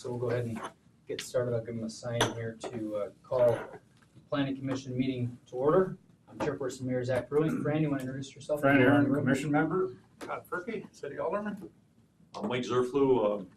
so we'll go ahead and get started. I'll give them a sign here to call the Planning Commission meeting to order. I'm Chairperson Mayor Zach Brewing. Fran, you want to introduce yourself? Fran Aaron, Commission Member. Todd Furkey, City Alderman. Mike Zerflu,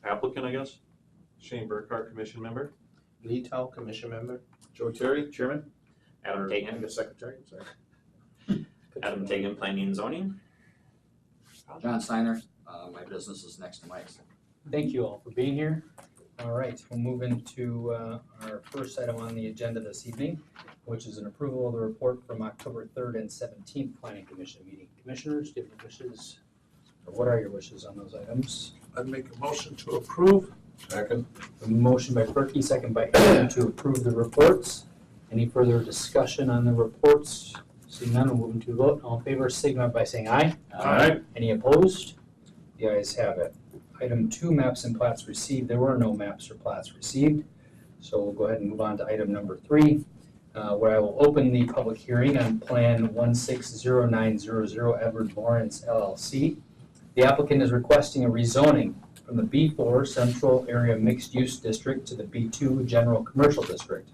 applicant, I guess. Shane Burkhart, Commission Member. Lee Tao, Commission Member. Joe Terry, Chairman. Adam Tagan, Secretary, sorry. Adam Tagan, Planning and Zoning. John Steiner, my business is next to Mike's. Thank you all for being here. All right, we'll move into our first item on the agenda this evening, which is an approval of the report from October 3rd and 17th Planning Commission meeting. Commissioners, do you have any wishes? Or what are your wishes on those items? I'd make a motion to approve. Second. A motion by Perky, second by Aaron to approve the reports. Any further discussion on the reports? Seeing none, we'll move into a vote. All in favor, signify by saying aye. Aye. Any opposed? The ayes have it. Item 2, maps and plats received. There were no maps or plats received. So we'll go ahead and move on to item number 3, where I will open the public hearing on Plan 160900 Edward Lawrence LLC. The applicant is requesting a rezoning from the B4 Central Area Mixed Use District to the B2 General Commercial District.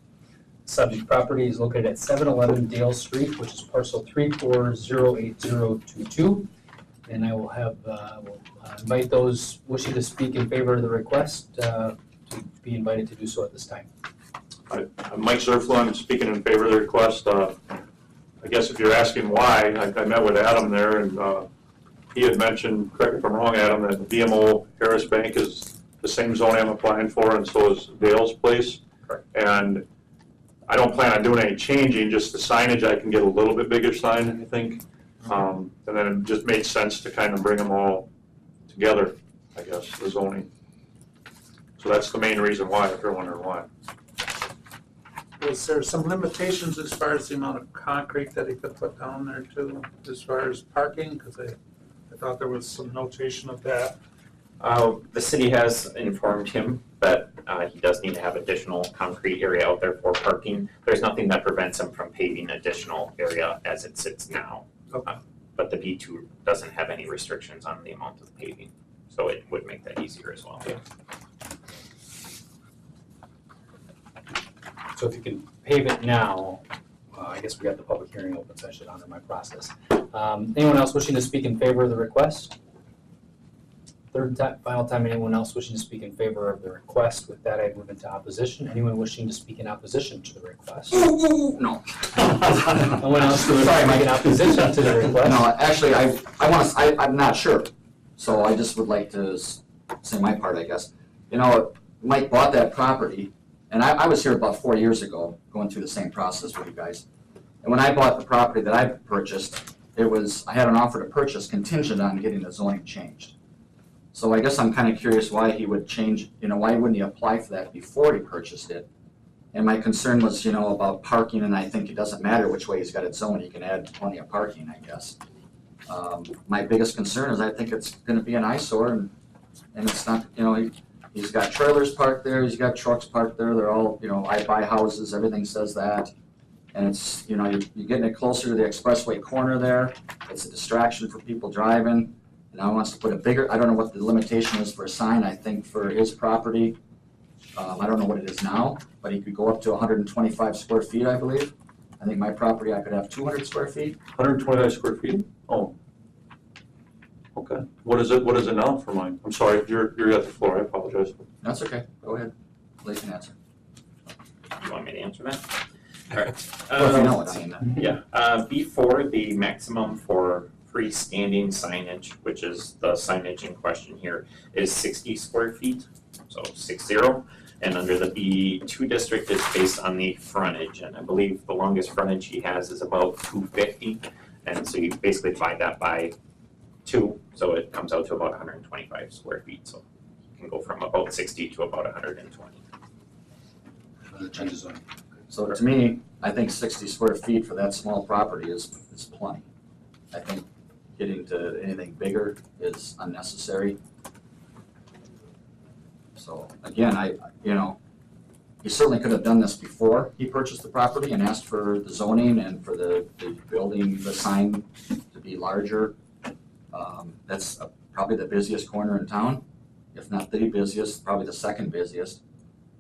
Subject property is located at 711 Dale Street, which is parcel 34,08022. And I will have, invite those wishing to speak in favor of the request to be invited to do so at this time. I'm Mike Zerflu, I'm speaking in favor of the request. I guess if you're asking why, I met with Adam there, and he had mentioned, correct me if I'm wrong, Adam, that VMO Harris Bank is the same zone I'm applying for, and so is Dale's place. Correct. And I don't plan on doing any changing, just the signage. I can get a little bit bigger sign, I think. And then it just made sense to kind of bring them all together, I guess, the zoning. So that's the main reason why, if you're wondering why. Was there some limitations as far as the amount of concrete that he could put down there too, as far as parking? Because I thought there was some notation of that. The city has informed him that he does need to have additional concrete area out there for parking. There's nothing that prevents him from paving additional area as it sits now. Okay. But the B2 doesn't have any restrictions on the amount of paving, so it would make that easier as well. Yeah. So if you can pave it now, I guess we got the public hearing open, so I should honor my process. Anyone else wishing to speak in favor of the request? Final time, anyone else wishing to speak in favor of the request? With that, I move into opposition. Anyone wishing to speak in opposition to the request? No. No one else who would speak in opposition to the request? No, actually, I'm not sure. So I just would like to say my part, I guess. You know, Mike bought that property, and I was here about 4 years ago, going through the same process with you guys. And when I bought the property that I purchased, I had an offer to purchase contingent on getting the zoning changed. So I guess I'm kind of curious why he would change, why wouldn't he apply for that before he purchased it? And my concern was, about parking, and I think it doesn't matter which way he's got it zoned, he can add plenty of parking, I guess. My biggest concern is I think it's gonna be an eyesore, and it's not, he's got trailers parked there, he's got trucks parked there, they're all, I buy houses, everything says that. And it's, you're getting it closer to the expressway corner there, it's a distraction for people driving. Now he wants to put a bigger, I don't know what the limitation is for a sign. I think for his property, I don't know what it is now, but he could go up to 125 square feet, I believe. I think my property, I could have 200 square feet. 125 square feet? Oh. Okay. What is it now for mine? I'm sorry, you're at the floor, I apologize. That's okay, go ahead. Lee can answer. You want me to answer that? All right. Well, if you know it, I mean. Yeah, before the maximum for freestanding signage, which is the signage in question here, is 60 square feet, so 60. And under the B2 district is based on the frontage, and I believe the longest frontage he has is about 250. And so you basically divide that by 2, so it comes out to about 125 square feet. So you can go from about 60 to about 120. So to me, I think 60 square feet for that small property is plenty. I think getting to anything bigger is unnecessary. So again, he certainly could have done this before he purchased the property and asked for the zoning and for the building, the sign to be larger. That's probably the busiest corner in town. if not the busiest, probably the second busiest.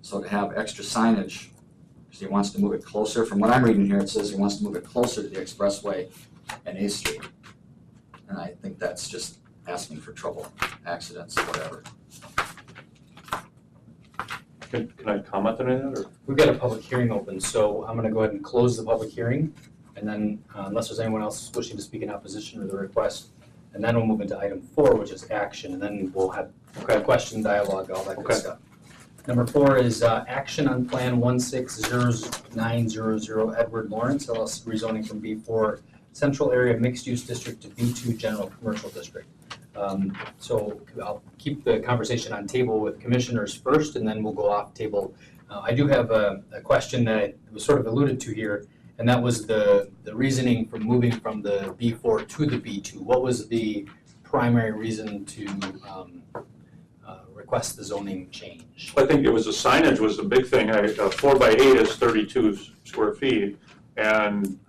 So to have extra signage, because he wants to move it closer, from what I'm reading here, it says he wants to move it closer to the expressway and A Street. And I think that's just asking for trouble, accidents, whatever. Can I comment on that, or? We've got a public hearing open, so I'm gonna go ahead and close the public hearing. And then unless there's anyone else wishing to speak in opposition to the request, and then we'll move into item 4, which is action, and then we'll have question, dialogue, all that good Okay. stuff. Number 4 is action on Plan 160900 Edward Lawrence LLC rezoning from B4 Central Area Mixed Use District to B2 General Commercial District. So I'll keep the conversation on table with commissioners first, and then we'll go off table. I do have a question that was sort of alluded to here, and that was the reasoning for moving from the B4 to the B2. What was the primary reason to request the zoning change? I think it was the signage was the big thing. 4x8 is 32 square feet. And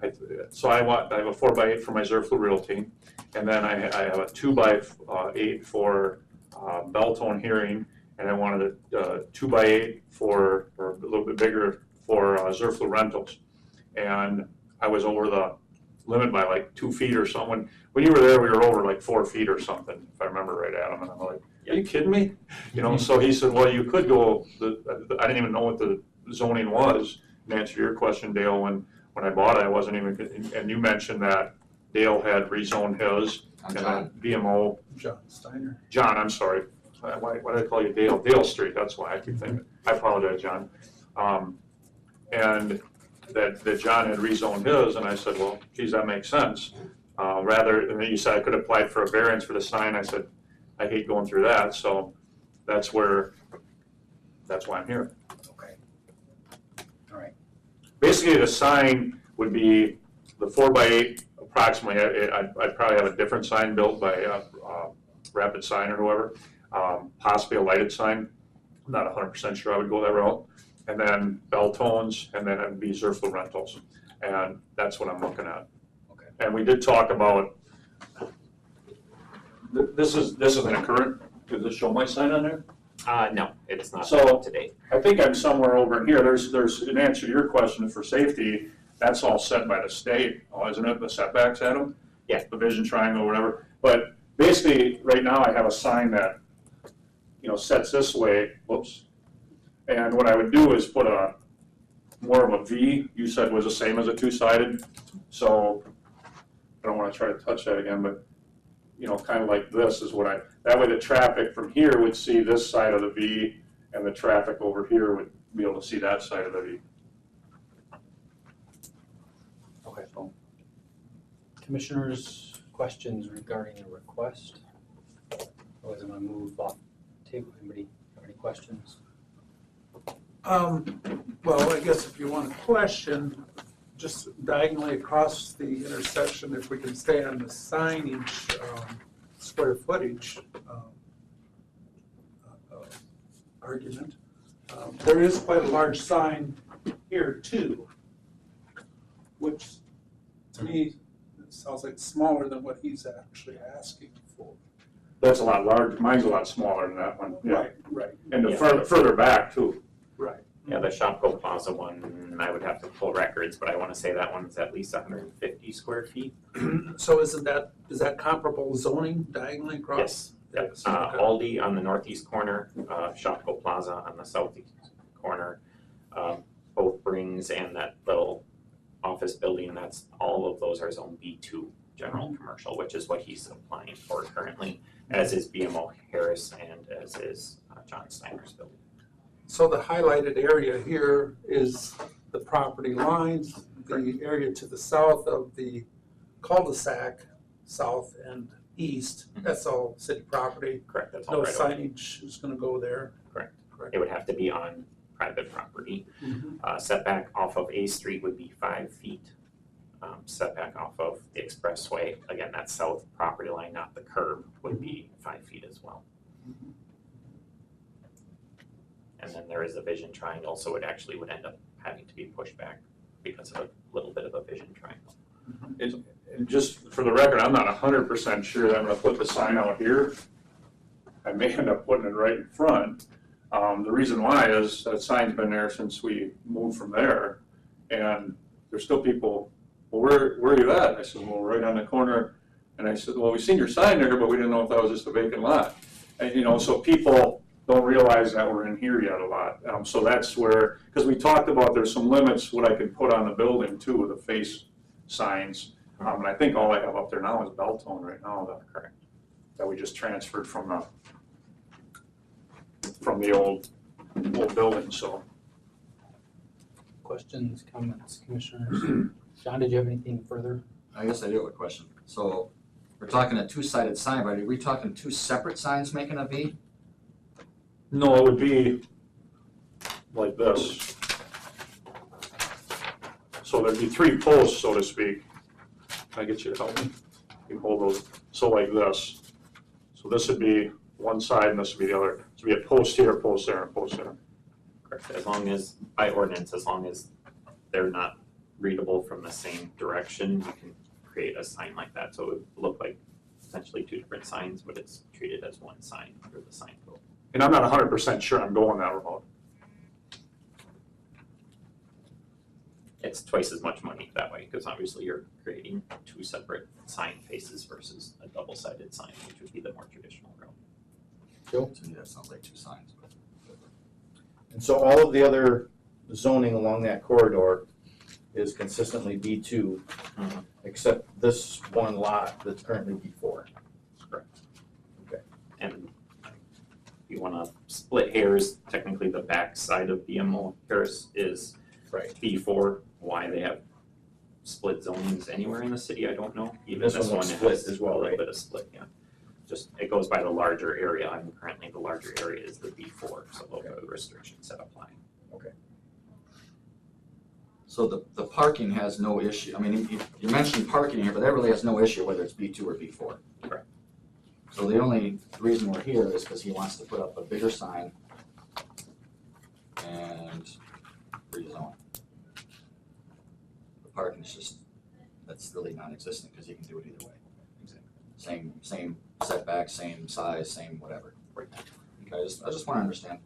so I have a 4x8 for my Zerflu Realty. And then I have a 2x8 for Beltone Hearing. And I wanted a 2x8 or a little bit bigger for Zerflu Rentals. And I was over the limit by like 2 feet or something. When you were there, we were over like 4 feet or something, if I remember right, Adam. And I'm like, are you kidding me? You know, so he said, well, you could go, I didn't even know what the zoning was. In answer to your question, Dale, when I bought it, I wasn't even, and you mentioned that Dale had rezoned his, I'm and John. then BMO, John Steiner. John, I'm sorry. Why did I call you Dale? Dale Street, that's why I keep thinking. I apologize, John. And that John had rezoned his, and I said, well, geez, that makes sense. And then you said I could apply for a variance for the sign. I said, I hate going through that, so that's why I'm here. Okay. All right. Basically, the sign would be the 4x8 approximately. I'd probably have a different sign built by Rapid Sign or whoever, possibly a lighted sign. I'm not 100% sure I would go that route. And then Beltones, and then it'd be Zerflu Rentals. And that's what I'm looking at. Okay. And we did talk about, this isn't a current, does this show my sign on there? No, it's not So- up to date. I think I'm somewhere over in here. There's, in answer to your question for safety, that's all set by the state, isn't it, the setbacks, Adam? Yeah. The vision triangle, whatever. But basically, right now, I have a sign that, sets this way, whoops. And what I would do is put more of a V, you said was the same as a two-sided. So, I don't want to try to touch that again, but, kind of like this is what that way the traffic from here would see this side of the V, and the traffic over here would be able to see that side of the V. Okay. Commissioners, questions regarding the request? Otherwise, I'm gonna move off table. Anybody have any questions? Well, I guess if you want a question, just diagonally across the intersection, if we can stay on the signage, square footage argument, there is quite a large sign here too, which to me sounds like smaller than what he's actually asking for. That's a lot larger, mine's a lot smaller than that one. Yeah. Right, And the Yeah. further back too. right. Yeah, the Shopko Plaza one, I would have to pull records, but I want to say that one's at least 150 square feet. So is that comparable zoning diagonally across? Yes. Yep. Yes, okay. Aldi on the northeast corner, Shopko Plaza on the southeast corner, both Brings and that little office building, all of those are zone B2 general commercial, which is what he's applying for currently, as is BMO Harris and as is John Steiner's building. So the highlighted area here is the property lines, the area to the south of the cul-de-sac, south and east, that's all city property. Correct, that's all No right away. signage is gonna go there. Correct. Correct. It would have to be on private property. Setback off of A Street would be 5 feet. Setback off of the expressway, again, that south property line, not the curb, would be 5 feet as well. And then there is a vision triangle, so it actually would end up having to be pushed back because of a little bit of a vision triangle. And just for the record, I'm not 100% sure that I'm gonna put the sign out here. I may end up putting it right in front. The reason why is that sign's been there since we moved from there, and there's still people, well, where are you at? I said, well, right on the corner. And I said, well, we seen your sign there, but we didn't know if that was just a vacant lot. And, you know, so people don't realize that we're in here yet a lot. So that's where, because we talked about there's some limits what I can put on the building too with the face signs. And I think all I have up there now is Beltone right now, that we just transferred from the old building, so. Questions, comments, commissioners? John, did you have anything further? I guess I do have a question. So we're talking a two-sided sign, but are we talking two separate signs making a V? No, it would be like this. So there'd be three posts, so to speak. Can I get you to help me? You can hold those, so like this. So this would be one side and this would be the other. So we have post here, post there, and post there. Correct, as long as, by ordinance, as long as they're not readable from the same direction, you can create a sign like that, so it would look like essentially two different signs, but it's treated as one sign under the sign code. And I'm not 100% sure I'm going that route. It's twice as much money that way, because obviously you're creating two separate sign faces versus a double-sided sign, which would be the more traditional route. To me, that sounds like two signs. But And so all of the other zoning along that corridor is consistently B2, Mhm. except this one lot that's currently B4. And if you wanna split hairs, technically the back side of BMO Harris is Right. B4. Why they have split zonings anywhere in the city, I don't know. Even This this one one looks has split as well, a little right? bit of split, yeah. Just, it goes by the larger area, and currently the larger area is the B4, so those are the restrictions that apply. So the parking has no issue. I mean, you mentioned parking here, but that really has no issue whether it's B2 or B4. Correct. So the only reason we're here is because he wants to put up a bigger sign and rezone. The parking's just, that's really non-existent because you can do it either way. Same setback, same size, same whatever. Okay, I just want to understand.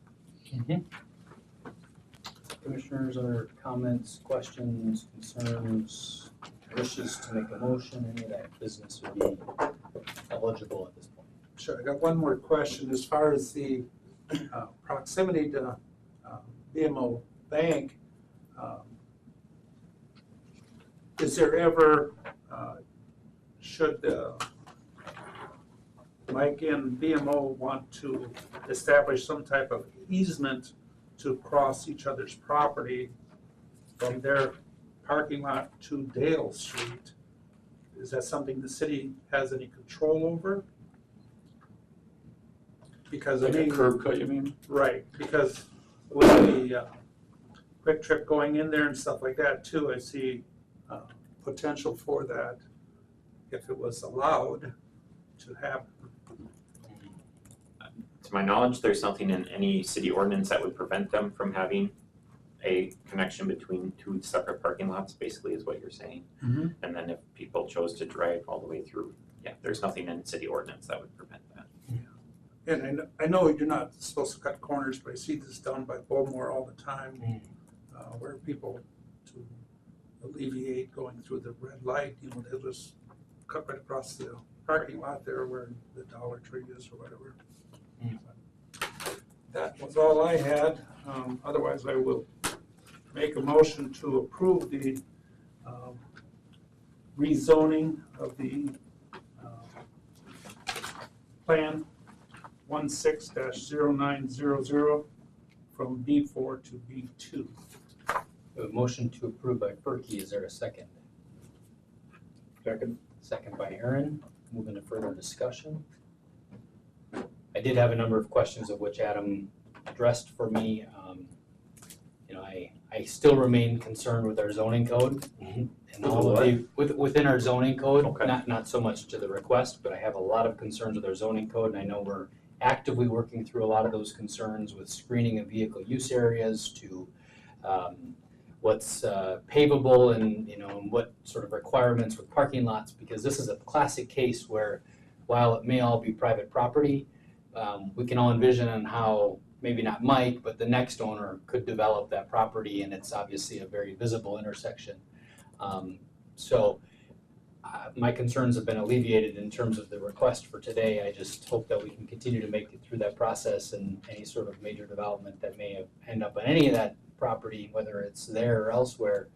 Commissioners, other comments, questions, concerns, wishes to make a motion, any of that business would be eligible at this point. Sure, I got one more question. As far as the proximity to BMO Bank, is there ever, should Mike and BMO want to establish some type of easement to cross each other's property from their parking lot to Dale Street? Is that something the city has any control over? Because I Like a mean, curb cut, you mean? right, because with the Quick Trip going in there and stuff like that too, I see potential for that if it was allowed to happen. To my knowledge, there's nothing in any city ordinance that would prevent them from having a connection between two separate parking lots, basically is what you're saying. Mhm. And then if people chose to drive all the way through, yeah, there's nothing in city ordinance that would prevent that. And I know you're not supposed to cut corners, but I see this done by Bowmore all the time, where people, to alleviate going through the red light, you know, they'll just cut right across the parking lot there where the Dollar Tree is or whatever. That was all I had. Otherwise, I will make a motion to approve the rezoning of the plan 16-0900 from B4 to B2. A motion to approve by Perky, is there a second? Second. Second by Aaron, moving to further discussion. I did have a number of questions of which Adam addressed for me. You know, I still remain concerned with our zoning code. And all of the, within our zoning code, Okay. not so much to the request, but I have a lot of concerns with our zoning code, and I know we're actively working through a lot of those concerns with screening of vehicle use areas to what's pavable and, you know, and what sort of requirements with parking lots, because this is a classic case where while it may all be private property, we can all envision on how, maybe not Mike, but the next owner could develop that property, and it's obviously a very visible intersection. So my concerns have been alleviated in terms of the request for today. I just hope that we can continue to make it through that process, and any sort of major development that may end up on any of that property, whether it's there or elsewhere,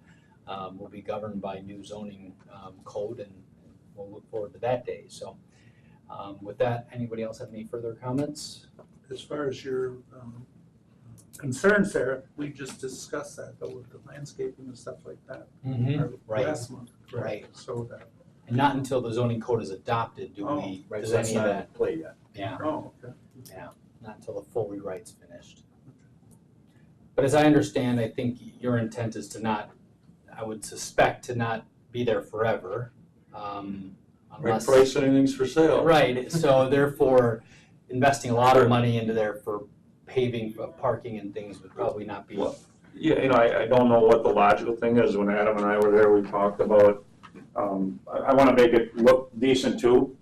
will be governed by new zoning code, and we'll look forward to that day. So with that, anybody else have any further comments? As far as your concerns there, we just discussed that though with the landscaping and stuff like that. Right, Last month, correct? right. So that, And not until the zoning code is adopted do we, Right, does so that's any of not in that, play yet. yeah, oh, okay. not until the full rewrite's finished. But as I understand, I think your intent is to not, I would suspect to not be there forever, Right unless. price, anything's for sale. Right, so therefore, investing a lot of money into there for paving, parking and things would probably not be. Well, Yeah, I don't know what the logical thing is. When Adam and I were there, we talked about, I want to make it look decent too.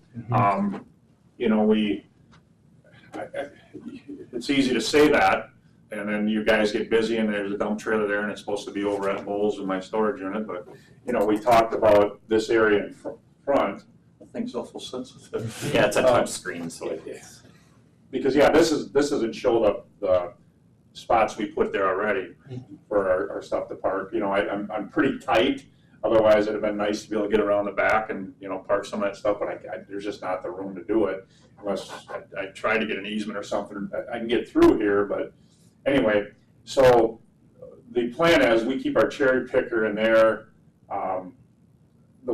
It's easy to say that, and then you guys get busy and there's a dump trailer there and it's supposed to be over at Bowles in my storage unit, but, we talked about this area in front. The thing's awful sensitive. Yeah, it's a touch screen, so it's. Because, this doesn't show the spots we put there already for our stuff to park. I'm pretty tight, otherwise it'd have been nice to be able to get around the back and, park some of that stuff, but there's just not the room to do it. Unless I try to get an easement or something, I can get through here, but anyway, so the plan is we keep our cherry picker in there. The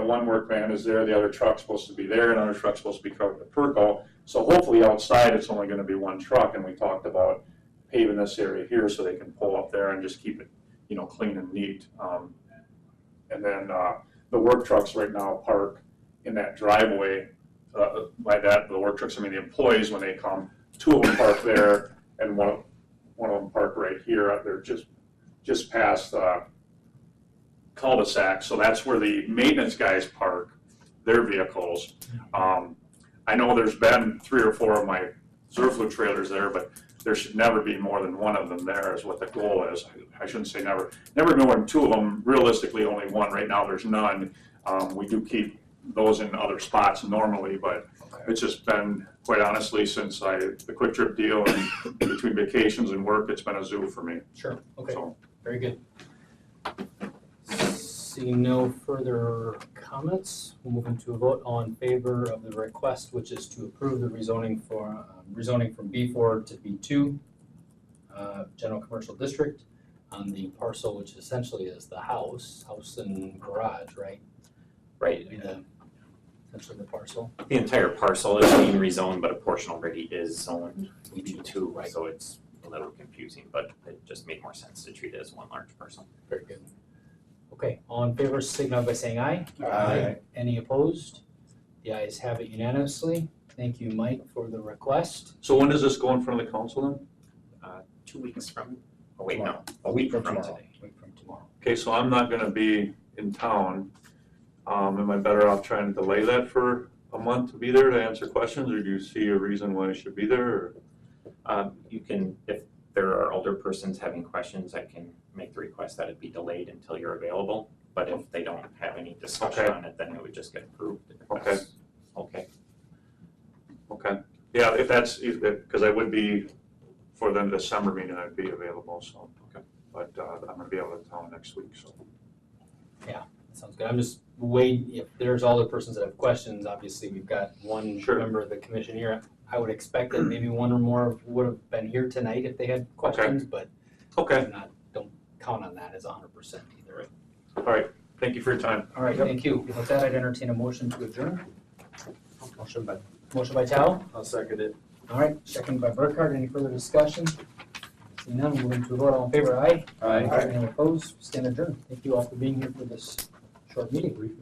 one work van is there, the other truck's supposed to be there, another truck's supposed to be covered with Perco. So hopefully outside it's only gonna be one truck, and we talked about paving this area here so they can pull up there and just keep it, clean and neat. And then the work trucks right now park in that driveway. By that, the work trucks, I mean the employees when they come, 2 of them park there and one of them park right here. They're just past cul-de-sac, so that's where the maintenance guys park their vehicles. I know there's been 3 or 4 of my Zerflu trailers there, but there should never be more than 1 of them there is what the goal is. I shouldn't say never more than 2 of them, realistically only 1. Right now there's none. We do keep those in other spots normally, but it's just been, quite honestly, since the Quick Trip deal and between vacations and work, it's been a zoo for me. Sure, okay, So, very good. Seeing no further comments, we'll move into a vote all in favor of the request, which is to approve the rezoning from B4 to B2, General Commercial District, on the parcel which essentially is the house and garage, right? Right. Would be essentially the parcel. The entire parcel is being rezoned, but a portion already is zoned B2, Right. so it's a little confusing, but it just made more sense to treat it as one large parcel. Very good. Okay, all in favor, signify by saying aye. Aye. Any opposed? The ayes have it unanimously. Thank you, Mike, for the request. so when does this go in front of the council then? 2 weeks from, oh wait, no, Tomorrow. a week from Tomorrow. today. Week from tomorrow. Okay, so I'm not gonna be in town. Am I better off trying to delay that for a month to be there to answer questions, or do you see a reason why I should be there? You can, if there are older persons having questions, I can make the request that it be delayed until you're available. But if they don't have any discussion Okay. on it, then it would just get approved. if Okay. that's Okay. Okay, yeah, because I would be, for the December meeting, I'd be available, so. Okay. But I'm gonna be out of town next week, so. Sounds good. I'm just waiting, if there's other persons that have questions, obviously we've got one Sure. member of the commission here. I would expect that maybe 1 or more would have been here tonight if they had questions, but Okay, don't count on that as 100% either. all right, thank you for your time. All right, thank you. With that, I'd entertain a motion to adjourn. Motion by Tal. I'll second it. All right, second by Burkhardt. Any further discussion? Seeing none, we'll move into a vote. All in favor, aye. Anyone opposed? Stand adjourned. Thank you all for being here for this short meeting.